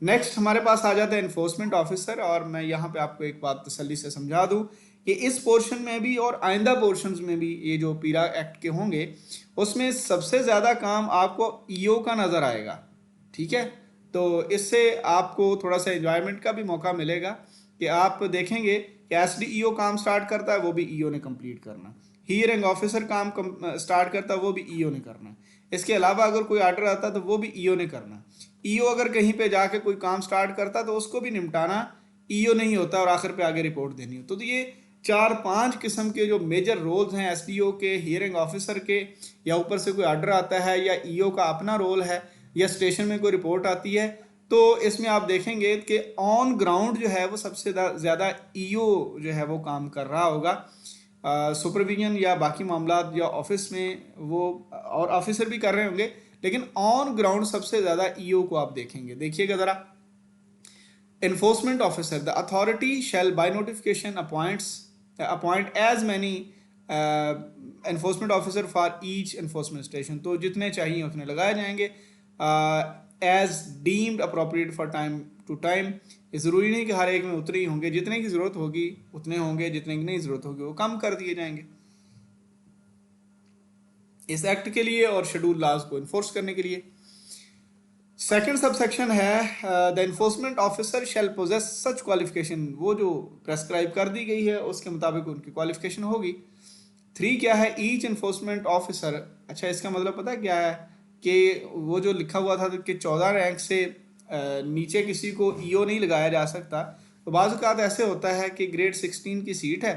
Next हमारे पास आ जाता है इन्फोर्समेंट ऑफिसर, और मैं यहाँ पे आपको एक बात तसल्ली से समझा दूँ कि इस पोर्शन में भी और आइंदा पोर्शंस में भी ये जो पीरा एक्ट के होंगे उसमें सबसे ज़्यादा काम आपको ईओ का नज़र आएगा। ठीक है, तो इससे आपको थोड़ा सा एंजॉयमेंट का भी मौका मिलेगा कि आप देखेंगे कि एसडीईओ काम स्टार्ट करता है वो भी ईओ ने कंप्लीट करना, हियरिंग ऑफिसर काम स्टार्ट करता है वो भी ईओ ने करना, इसके अलावा अगर कोई ऑर्डर आता है तो वो भी ईओ ने करना। ईओ अगर कहीं पे जाके कोई काम स्टार्ट करता तो उसको भी निपटाना ईओ नहीं होता और आखिर पे आगे रिपोर्ट देनी हो। तो ये 4-5 किस्म के जो मेजर रोल्स हैं एसडीओ के, हियरिंग ऑफिसर के, या ऊपर से कोई ऑर्डर आता है, या ईओ का अपना रोल है, या स्टेशन में कोई रिपोर्ट आती है, तो इसमें आप देखेंगे कि ऑन ग्राउंड जो है वो सबसे ज़्यादा ईओ जो है वो काम कर रहा होगा। सुपरविजन या बाकी मामला या ऑफिस में वो और ऑफिसर भी कर रहे होंगे, लेकिन ऑन ग्राउंड सबसे ज़्यादा ईओ को आप देखेंगे। देखिएगा ज़रा, enforcement officer, the authority shall by notification appoint as many enforcement officer for each enforcement station। तो जितने चाहिए उतने लगाए जाएंगे as deemed appropriate for time to time। ये ज़रूरी नहीं कि हर एक में उतने ही होंगे, जितने की ज़रूरत होगी उतने होंगे, जितने की नहीं ज़रूरत होगी वो कम कर दिए जाएंगे इस एक्ट के लिए और शेड्यूल लॉज को इन्फोर्स करने के लिए। सेकंड सबसेक्शन है the enforcement officer shall possess such qualification, वो जो प्रेस्क्राइब कर दी गई है उसके मुताबिक उनकी क्वालिफिकेशन होगी। 3 क्या है, ईच इन्फोर्समेंट ऑफिसर। अच्छा, इसका मतलब पता क्या है कि वो जो लिखा हुआ था कि 14 रैंक से नीचे किसी को ईओ नहीं लगाया जा सकता, तो बाज़ औक़ात ऐसे होता है कि ग्रेड 16 की सीट है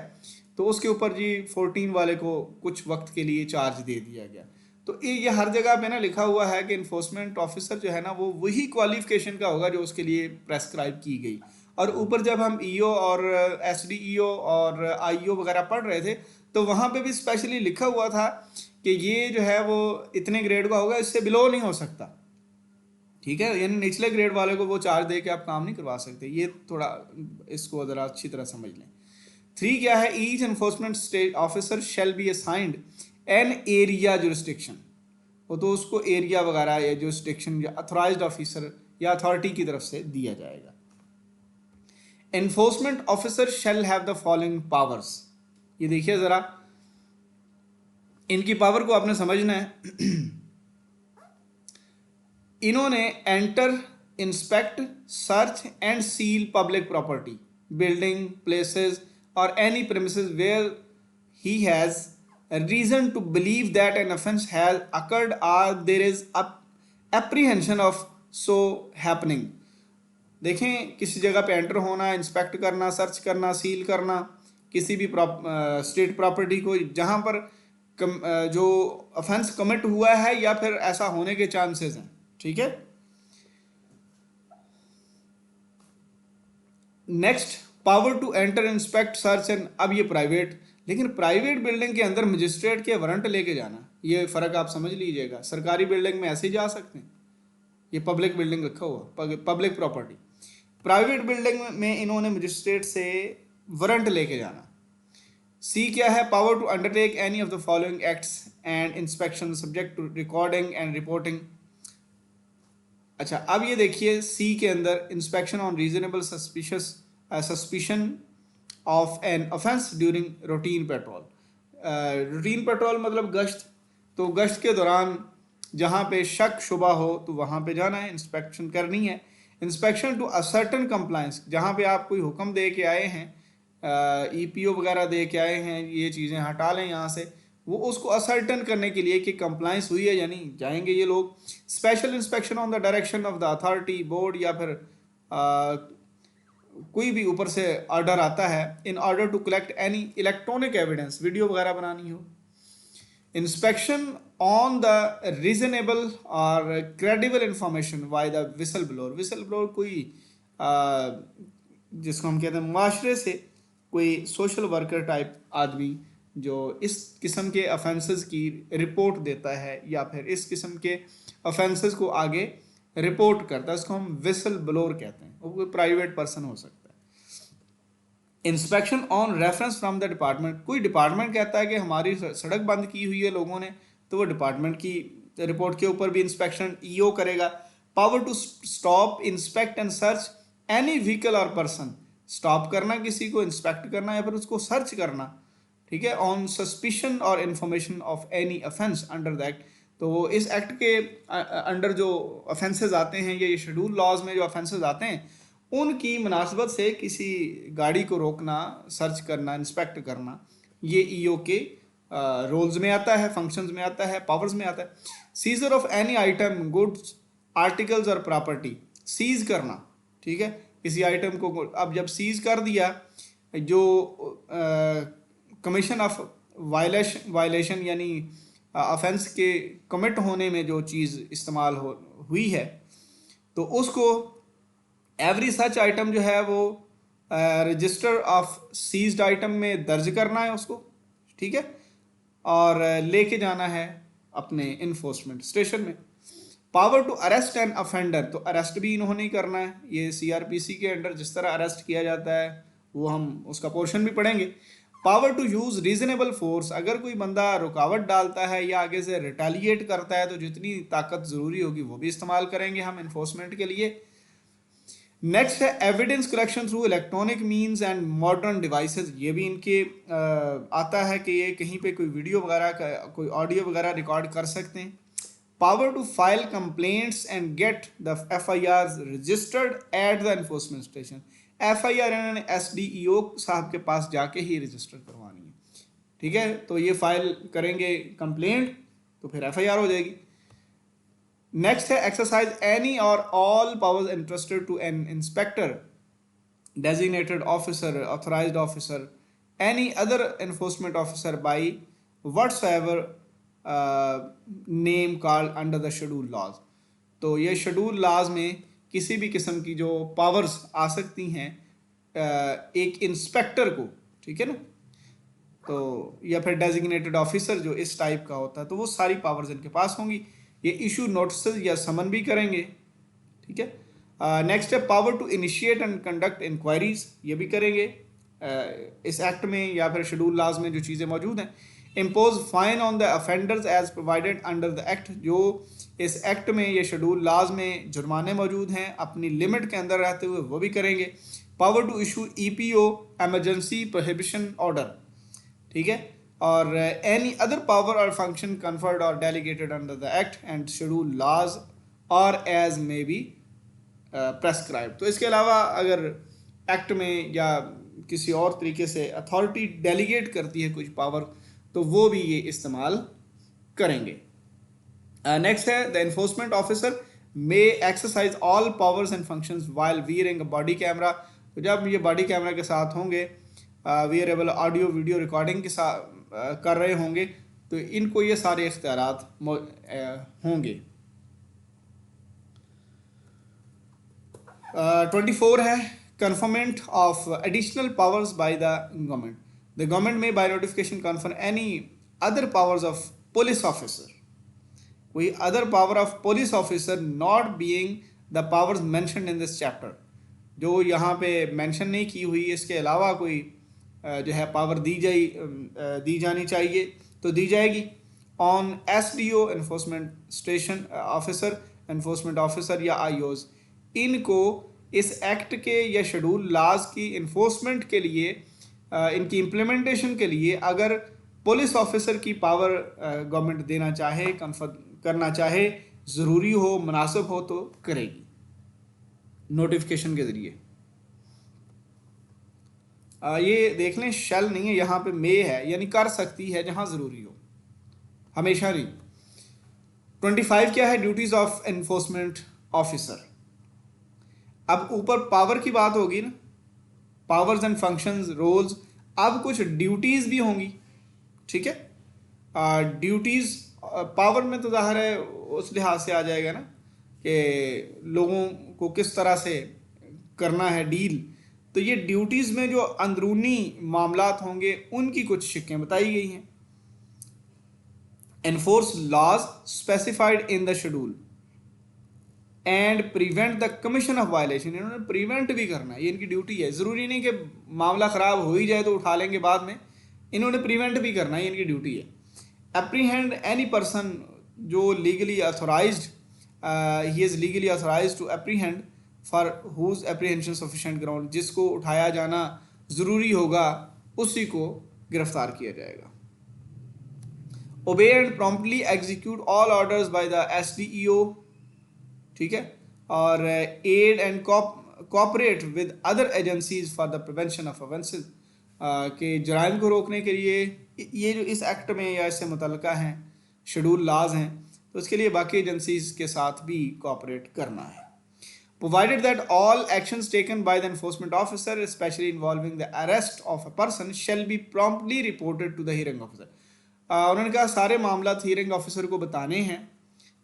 तो उसके ऊपर जी 14 वाले को कुछ वक्त के लिए चार्ज दे दिया गया। तो ये हर जगह पे ना लिखा हुआ है कि इन्फोर्समेंट ऑफिसर जो है ना वो वही क्वालिफिकेशन का होगा जो उसके लिए प्रेस्क्राइब की गई। और ऊपर जब हम ईओ और एसडीईओ और आईओ वगैरह पढ़ रहे थे तो वहाँ पे भी स्पेशली लिखा हुआ था कि ये जो है वो इतने ग्रेड का होगा, इससे बिलो नहीं हो सकता। ठीक है, यानी निचले ग्रेड वाले को वो चार्ज दे के आप काम नहीं करवा सकते। ये थोड़ा इसको ज़रा अच्छी तरह समझ लें। 3 क्या है, each enforcement state officer shall be assigned an area jurisdiction, वो तो उसको एरिया वगैरह या जुरिस्डिक्शन या अथोराइज्ड ऑफिसर या अथॉरिटी की तरफ से दिया जाएगा। Enforcement officer shall have the following powers. ये देखिए ज़रा, इनकी पावर को आपने समझना है। इन्होंने enter, inspect, search and seal public property, building, places और any premises where he has a reason to believe that an offence has occurred or there is apprehension of so happening। देखें, किसी जगह पे एंटर होना, inspect करना, search करना, seal करना किसी भी स्टेट प्रॉपर्टी को जहाँ पर जो ऑफेंस कमिट हुआ है या फिर ऐसा होने के चांसेस हैं। ठीक है, next, power to enter, inspect, search and. अब ये प्राइवेट, लेकिन प्राइवेट बिल्डिंग के अंदर मजिस्ट्रेट के वारंट लेके जाना, ये फ़र्क आप समझ लीजिएगा। सरकारी बिल्डिंग में ऐसे ही जा सकते हैं, ये पब्लिक बिल्डिंग रखा हुआ, पब्लिक प्रॉपर्टी। प्राइवेट बिल्डिंग में इन्होंने मजिस्ट्रेट से वारंट लेके जाना। सी क्या है, power to undertake any of the following acts and inspection subject to recording and reporting. अच्छा, अब ये देखिए सी के अंदर, inspection on reasonable suspicion of an offence during routine patrol. Routine patrol मतलब गश्त, तो गश्त के दौरान जहाँ पे शक शुबा हो तो वहाँ पे जाना है, इंस्पेक्शन करनी है। इंस्पेक्शन टू असर्टन कंप्लाइंस, जहाँ पे आप कोई हुक्म दे के आए हैं, ईपीओ वगैरह दे के आए हैं, ये चीज़ें हटा लें यहाँ से, वो उसको असर्टन करने के लिए कि कंप्लाइंस हुई है या नहीं, जाएंगे ये लोग। Special inspection on the direction of the authority, board या फिर कोई भी ऊपर से ऑर्डर आता है, in order to collect any electronic evidence, video वगैरह बनानी हो। Inspection on the reasonable or credible information by the whistle blower. Whistle blower कोई जिसको हम कहते हैं माशरे से कोई सोशल वर्कर टाइप आदमी जो इस किस्म के ऑफेंसेस की रिपोर्ट देता है या फिर इस किस्म के ऑफेंसेस को आगे रिपोर्ट करता है, इसको हम विसल ब्लोअर कहते हैं। वो कोई प्राइवेट पर्सन हो सकता है। Inspection on reference from the department, कोई डिपार्टमेंट कहता है कि हमारी सड़क बंद की हुई है लोगों ने, तो वो डिपार्टमेंट की रिपोर्ट के ऊपर भी इंस्पेक्शन ईओ करेगा। Power to stop, inspect and search any vehicle or person, stop करना किसी को, इंस्पेक्ट करना या फिर उसको सर्च करना, ठीक है, ऑन सस्पिशन और information of any offence under the act. तो इस एक्ट के अंडर जो ऑफेंसेस आते हैं या ये शेड्यूल लॉज में जो ऑफेंसेस आते हैं उनकी मुनासबत से किसी गाड़ी को रोकना, सर्च करना, इंस्पेक्ट करना, ये ईओ के रोल्स में आता है, फंक्शंस में आता है, पावर्स में आता है। Scissor of any item, goods, articles और प्रॉपर्टी, सीज करना, ठीक है, किसी आइटम को अब जब सीज कर दिया, जो कमीशन ऑफ वायलेशन यानी ऑफेंस के कमिट होने में जो चीज़ इस्तेमाल हुई है तो उसको एवरी सच आइटम जो है वो रजिस्टर ऑफ सीज्ड आइटम में दर्ज करना है उसको, ठीक है, और लेके जाना है अपने इन्फोर्समेंट स्टेशन में। Power to arrest an offender, तो अरेस्ट भी इन्होंने ही करना है, ये सीआरपीसी के अंडर जिस तरह अरेस्ट किया जाता है वो हम उसका पोर्शन भी पढ़ेंगे। Power to use reasonable force, अगर कोई बंदा रुकावट डालता है या आगे से रिटेलिएट करता है तो जितनी ताकत ज़रूरी होगी वो भी इस्तेमाल करेंगे हम इन्फोर्समेंट के लिए। नेक्स्ट है evidence collection through electronic means and modern devices, ये भी इनके आता है कि ये कहीं पे कोई वीडियो वगैरह कोई ऑडियो वगैरह रिकॉर्ड कर सकते हैं। Power to file complaints and get the FIR registered at the enforcement station, FIR इन्होंने SDEO साहब के पास जाके ही रजिस्टर करवानी है, ठीक है, तो ये फाइल करेंगे कंप्लेंट तो फिर FIR हो जाएगी। नेक्स्ट है exercise any or all powers interested to an inspector, designated officer, authorised officer, any other enforcement officer by whatsoever name called under the schedule laws. तो ये शेड्यूल लॉज में किसी भी किस्म की जो पावर्स आ सकती हैं एक इंस्पेक्टर को, ठीक है ना, तो या फिर डेजिग्नेटेड ऑफिसर जो इस टाइप का होता है, तो वो सारी पावर्स इनके पास होंगी। ये इशू नोटिस या समन भी करेंगे, ठीक है। नेक्स्ट है power to initiate and conduct inquiries, ये भी करेंगे इस एक्ट में या फिर शेड्यूल लॉज में जो चीज़ें मौजूद हैं। Impose fine on the offenders as provided under the act, जो इस एक्ट में ये शेड्यूल लॉज में जुर्माने मौजूद हैं अपनी लिमिट के अंदर रहते हुए वो भी करेंगे। Power to issue EPO emergency prohibition order, ठीक है, और any other power or function conferred or delegated under the act and schedule laws or as may be prescribe. तो इसके अलावा अगर एक्ट में या किसी और तरीके से अथॉरिटी डेलीगेट करती है कुछ पावर तो वो भी ये इस्तेमाल करेंगे। नेक्स्ट है the enforcement officer may exercise all powers and functions while wearing body camera, तो जब ये बॉडी कैमरा के साथ होंगे, वियरेबल ऑडियो वीडियो रिकॉर्डिंग के साथ कर रहे होंगे, तो इनको ये सारे इख्तियारात होंगे। 24 है conferment of additional powers by the government, the government may by notification confirm any other powers of police officer, कोई other power of police officer not being the powers mentioned in this chapter, जो यहाँ पे mention नहीं की हुई, इसके अलावा कोई जो है पावर दी जानी चाहिए तो दी जाएगी। On SDO enforcement station officer, enforcement officer या IOs, इनको इस एक्ट के या शेड्यूल लॉज की इन्फोर्समेंट के लिए इनकी इम्प्लीमेंटेशन के लिए अगर पुलिस ऑफिसर की पावर गवर्नमेंट देना चाहे, कन्फर्म करना चाहे, ज़रूरी हो, मुनासिब हो तो करेगी नोटिफिकेशन के ज़रिए। ये देख लें शैल नहीं है, यहाँ पे मे है, यानी कर सकती है जहाँ ज़रूरी हो, हमेशा नहीं। 25 क्या है ड्यूटीज़ ऑफ एनफोर्समेंट ऑफिसर। अब ऊपर पावर की बात होगी ना, पावर्स एंड फंक्शंस, रोल्स, अब कुछ ड्यूटीज़ भी होंगी, ठीक है। ड्यूटीज़ पावर में तो ज़ाहिर है उस लिहाज से आ जाएगा ना कि लोगों को किस तरह से करना है डील, तो ये ड्यूटीज़ में जो अंदरूनी मामलात होंगे उनकी कुछ शिकें बताई गई हैं। Enforce laws specified in the schedule and prevent the commission of violation, इन्होंने प्रिवेंट भी करना है, ये इनकी ड्यूटी है। ज़रूरी नहीं कि मामला ख़राब हो ही जाए तो उठा लेंगे बाद में, इन्होंने प्रिवेंट भी करना है, ये इनकी ड्यूटी है। एप्रीहेंड एनी पर्सन जो legally authorised he is legally authorise to apprehend for whose apprehension sufficient ground, जिसको उठाया जाना ज़रूरी होगा उसी को गिरफ्तार किया जाएगा। Obey and promptly execute all orders by the SDEO, ठीक है, और aid and cooperate with other agencies for the prevention of offences, के जराइम को रोकने के लिए ये जो इस एक्ट में या इससे मुतल्लिका हैं शेड्यूल लाज हैं, तो इसके लिए बाकी एजेंसीज के साथ भी कोऑपरेट करना है। Provided that all actions taken by the enforcement officer, especially involving the arrest of a person, shall be promptly reported to the hearing officer. उन्होंने कहा सारे मामला हीयरिंग ऑफिसर को बताने हैं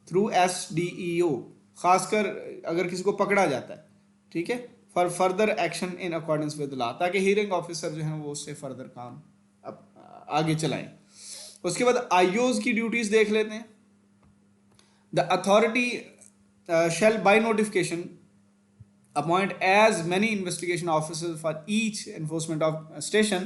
थ्रू SDEO, खासकर अगर किसी को पकड़ा जाता है, ठीक है, for further action in accordance with law, ताकि हीयरिंग ऑफिसर जो है वो उससे फर्दर काम आगे चलाएं। उसके बाद IOs की ड्यूटीज देख लेते हैं। The authority shall by notification appoint as many investigation officers for each enforcement of station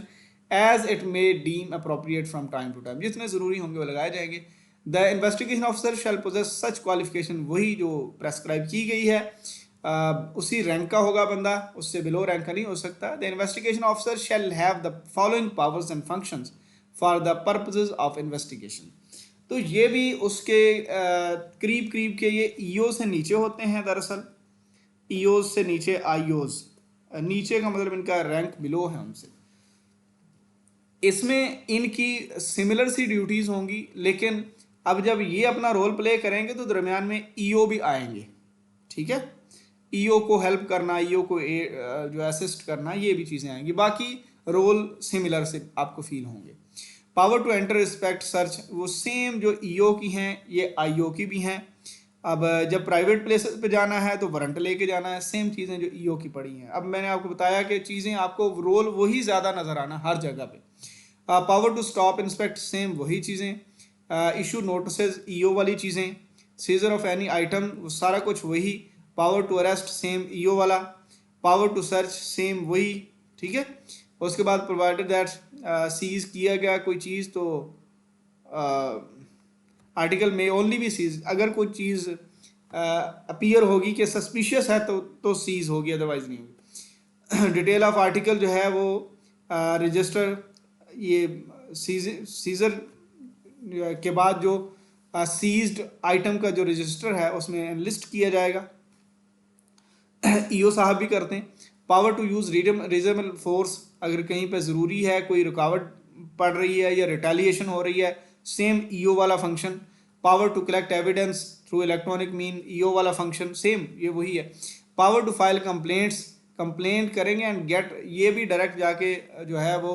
as it may deem appropriate from time to time, जितने ज़रूरी होंगे वो लगाए जाएंगे। The investigation officer shall possess such qualification, वही जो prescribe की गई है, उसी रैंक का होगा बंदा, उससे बिलो रैंक का नहीं हो सकता। The investigation officer shall have the following powers and functions for the purposes of investigation, तो ये भी उसके करीब करीब के ये EO से नीचे होते हैं, दरअसल EOs से नीचे IOs, नीचे का मतलब इनका रैंक बिलो है उनसे। इसमें इनकी सिमिलर सी ड्यूटीज होंगी, लेकिन अब जब ये अपना रोल प्ले करेंगे तो दरमियान में EO भी आएंगे, ठीक है, EO को हेल्प करना, EO को जो असिस्ट करना, ये भी चीज़ें आएंगी, बाकी रोल सिमिलर से आपको फील होंगे। Power to enter, respect, search, वो सेम जो EO की हैं ये IO की भी हैं। अब जब प्राइवेट प्लेसेस पे जाना है तो वारंट लेके जाना है, सेम चीज़ें जो EO की पड़ी हैं। अब मैंने आपको बताया कि चीज़ें आपको रोल वही ज़्यादा नज़र आना हर जगह पे। Power to stop, inspect, same वही चीज़ें। इशू नोटिसेस, EO वाली चीज़ें। सीजर ऑफ एनी आइटम, वो सारा कुछ वही। Power to arrest, same EO वाला। पावर टू सर्च, सेम वही, ठीक है। उसके बाद प्रोवाइडेड दैट सीज किया गया कोई चीज़ तो आर्टिकल में ओनली भी सीज, अगर कोई चीज़ अपीयर होगी कि सस्पिशियस है तो सीज होगी, अदरवाइज नहीं होगी। डिटेल ऑफ आर्टिकल जो है वो रजिस्टर, ये सीजर के बाद जो सीज्ड आइटम का जो रजिस्टर है उसमें लिस्ट किया जाएगा। EO साहब भी करते हैं। Power to use reasonable force, अगर कहीं पे ज़रूरी है, कोई रुकावट पड़ रही है या रिटेलिएशन हो रही है, सेम EO वाला function. Power to collect evidence through electronic mean, EO वाला फंक्शन सेम ये वही है। Power to file complaints, complaint करेंगे एंड गेट, ये भी डायरेक्ट जाके जो है वो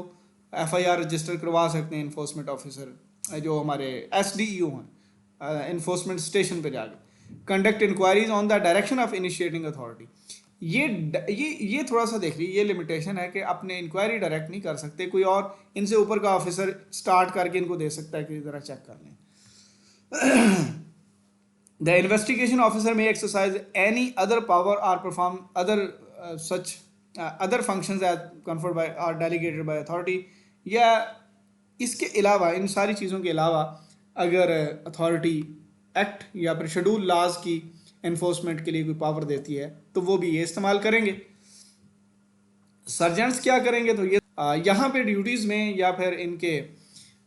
FIR रजिस्टर करवा सकते हैं इन्फोर्समेंट ऑफिसर जो हमारे SDEO हैं, इन्फोर्समेंट स्टेशन पे जाके। Conduct inquiries on the direction of initiating authority, ये थोड़ा सा देख लीजिए, ये लिमिटेशन है कि अपने इंक्वायरी डायरेक्ट नहीं कर सकते, कोई और इनसे ऊपर का ऑफिसर स्टार्ट करके इनको दे सकता है कि ज़रा चेक कर लें। The investigation officer may exercise any other power or perform other such other functions as conferred by or delegated by authority, या इसके अलावा, इन सारी चीज़ों के अलावा अगर अथॉरिटी एक्ट या फिर शेड्यूल लाज की एनफोर्समेंट के लिए कोई पावर देती है तो वो भी ये इस्तेमाल करेंगे। सर्जेंट्स क्या करेंगे, तो ये यहाँ पे ड्यूटीज़ में या फिर इनके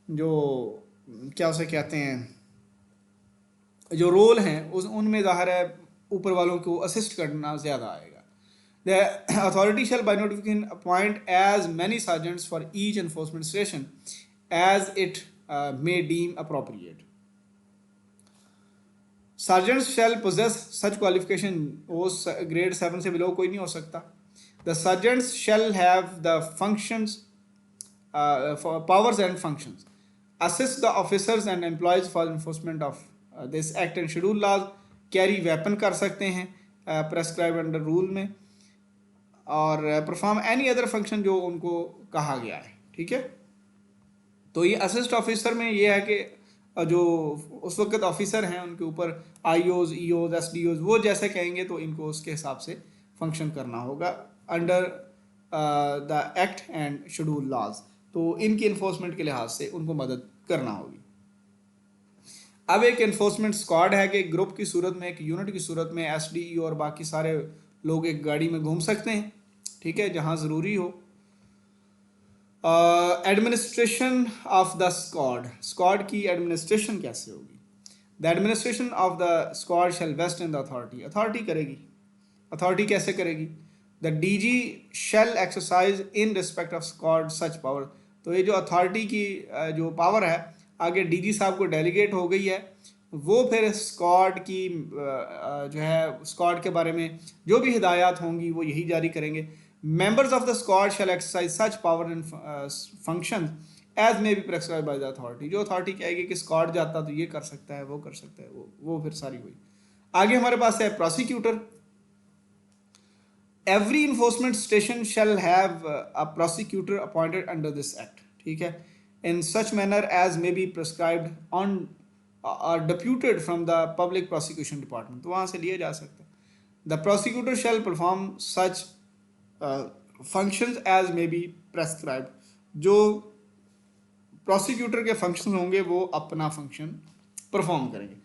जो क्या उसे कहते हैं जो रोल हैं उनमें ज़ाहिर है ऊपर वालों को असिस्ट करना ज़्यादा आएगा। The authority shall by notification appoint as many sergeants for each enforcement station as it may deem appropriate. Sergeants shall possess such qualification, वो ग्रेड 7 से बिलो कोई नहीं हो सकता। The sergeants shall have the functions powers and functions, assist the officers and employees for enforcement of this act and schedule laws, carry weapon कर सकते हैं prescribe under rule में, और परफॉर्म एनी अदर फंक्शन जो उनको कहा गया है, ठीक है। तो ये असिस्ट ऑफिसर में ये है कि जो उस वक्त ऑफिसर हैं उनके ऊपर IOs, EOs, SDOs वो जैसे कहेंगे तो इनको उसके हिसाब से फंक्शन करना होगा under the act and schedule laws, तो इनकी इन्फोर्समेंट के लिहाज से उनको मदद करना होगी। अब एक इन्फोर्समेंट स्क्वाड है कि एक ग्रुप की सूरत में, एक यूनिट की सूरत में एसडीईओ और बाकी सारे लोग एक गाड़ी में घूम सकते हैं, ठीक है, जहां ज़रूरी हो। Administration of the squad, squad की एडमिनिस्ट्रेशन कैसे होगी? The administration of the squad shall vest in the authority, authority करेगी। अथॉरिटी कैसे करेगी? The DG shall exercise in respect of squad such power, तो ये जो अथॉरिटी की जो पावर है आगे डीजी साहब को डेलीगेट हो गई है, वो फिर स्क्वाड की जो है स्क्वाड के बारे में जो भी हिदायत होंगी वो यही जारी करेंगे। Members of the squad shall exercise such power and function as may be prescribe by the authority, जो अथॉरिटी कहेगी कि स्क्वाड जाता तो ये कर सकता है, वो कर सकता है, वो फिर सारी हुई। आगे हमारे पास है prosecutor. Every enforcement station shall have a prosecutor appointed under this act, ठीक है, in such manner as may be prescribed on or deputed from the public prosecution department, तो वहाँ से लिया जा सकता है। The prosecutor shall perform such functions as may be prescribed, जो प्रोसिक्यूटर के फंक्शन होंगे वो अपना फंक्शन परफॉर्म करेंगे।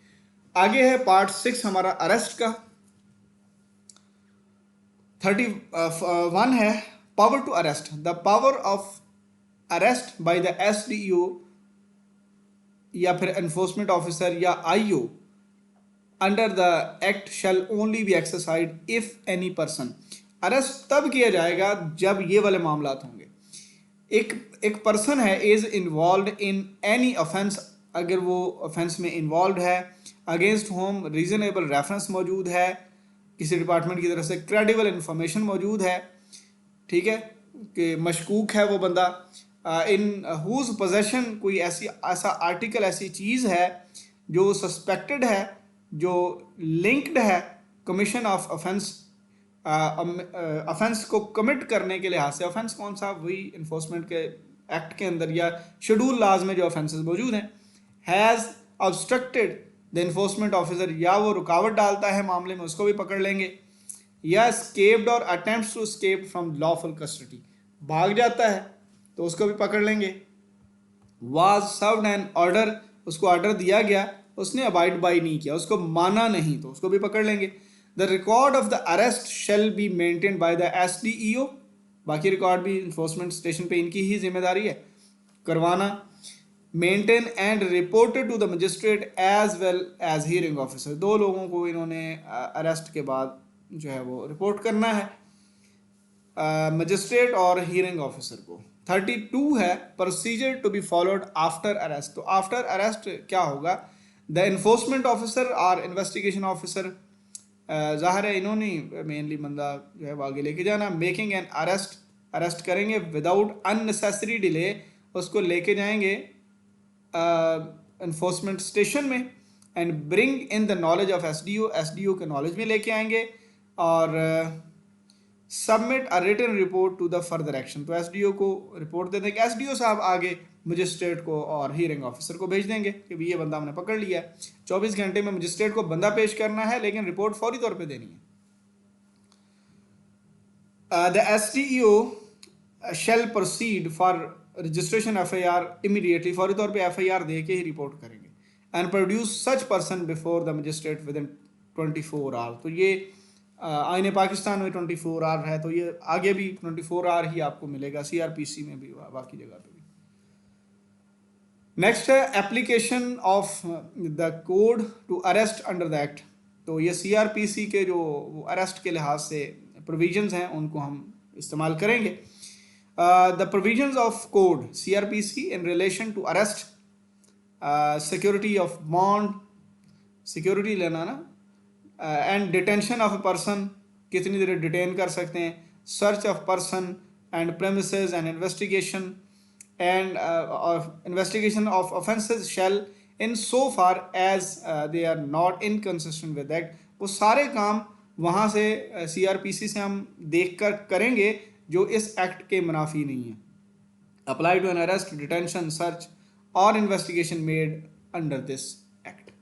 आगे है पार्ट 6 हमारा अरेस्ट का। 31 है power to arrest, the power of arrest by the SDEO या फिर एनफोर्समेंट ऑफिसर या IO under the act shall only be exercised if any person, arrest तब किया जाएगा जब ये वाले मामलात होंगे। एक पर्सन है is involve in any offence, अगर वो ऑफेंस में इन्वॉल्व है, अगेंस्ट होम रीजनेबल रेफरेंस मौजूद है, किसी डिपार्टमेंट की तरफ से क्रेडिबल इंफॉर्मेशन मौजूद है, ठीक है, कि मशकूक है वो बंदा, इन हुज पोजेशन कोई ऐसा आर्टिकल, ऐसी चीज़ है जो सस्पेक्टेड है, जो लिंक्ड है कमीशन ऑफ ऑफेंस, ऑफेंस को कमिट करने के लिहाज से। ऑफेंस कौन सा? वही इन्फोर्समेंट के एक्ट के अंदर या शेड्यूल लाज में जो ऑफेंसेस मौजूद हैं। Has obstructed the enforcement officer, या वो रुकावट डालता है मामले में, उसको भी पकड़ लेंगे। या escaped or attempts to escape from lawful custody, भाग जाता है तो उसको भी पकड़ लेंगे। वाज सर्व्ड एन ऑर्डर, उसको ऑर्डर दिया गया, उसने अबाइड बाई नहीं किया, उसको माना नहीं, तो उसको भी पकड़ लेंगे। The record of the arrest shall be maintained by the SDEO, बाकी रिकॉर्ड भी इन्फोर्समेंट स्टेशन पे इनकी ही जिम्मेदारी है करवाना। Maintain and reported to the magistrate as well as hearing officer, दो लोगों को इन्होंने अरेस्ट के बाद जो है वो रिपोर्ट करना है, मजिस्ट्रेट और हियरिंग ऑफिसर को। 32 है procedure to be followed after arrest, तो आफ्टर अरेस्ट क्या होगा? The enforcement officer or investigation officer, ज़ाहिर है इन्होंने मेनली बंदा जो है वो आगे लेके जाना। मेकिंग एन अरेस्ट, अरेस्ट करेंगे विदाउट अननेसेसरी डिले, उसको लेके जाएंगे इन्फोर्समेंट स्टेशन में। And bring in the knowledge of SDO, SDO के नॉलेज में लेके आएंगे। और submit a written report to the further action, तो एसडीओ को रिपोर्ट दे देंगे, एसडीओ साहब आगे मजिस्ट्रेट को और हियरिंग ऑफिसर को भेज देंगे कि ये बंदा हमने पकड़ लिया है। 24 घंटे में मजिस्ट्रेट को बंदा पेश करना है, लेकिन रिपोर्ट फौरी तौर पे देनी है। The SDEO shall proceed for registration FIR immediately, फौरी तौर पे एफआईआर दे के ही रिपोर्ट करेंगे। And produce such person before the magistrate within 24 hour, तो ये आईने पाकिस्तान में 24 आवर है, तो ये आगे भी 24 आवर ही आपको मिलेगा, सीआरपीसी में भी बाकी जगह पे भी। नेक्स्ट है application of the code to arrest under the act, तो ये सीआरपीसी के जो अरेस्ट के लिहाज से प्रोविजंस हैं उनको हम इस्तेमाल करेंगे। The provisions of code CrPC in relation to arrest, security of bond, security लेना ना, and detention of a person, कितनी देर डिटेन कर सकते हैं, search of person and premises and investigation and investigation of offences shall in so far as they are not inconsistent with act, वो सारे काम वहाँ से सीआरपीसी से हम देख कर करेंगे जो इस एक्ट के मुनाफी नहीं है। Apply to an arrest, detention, search or investigation made under this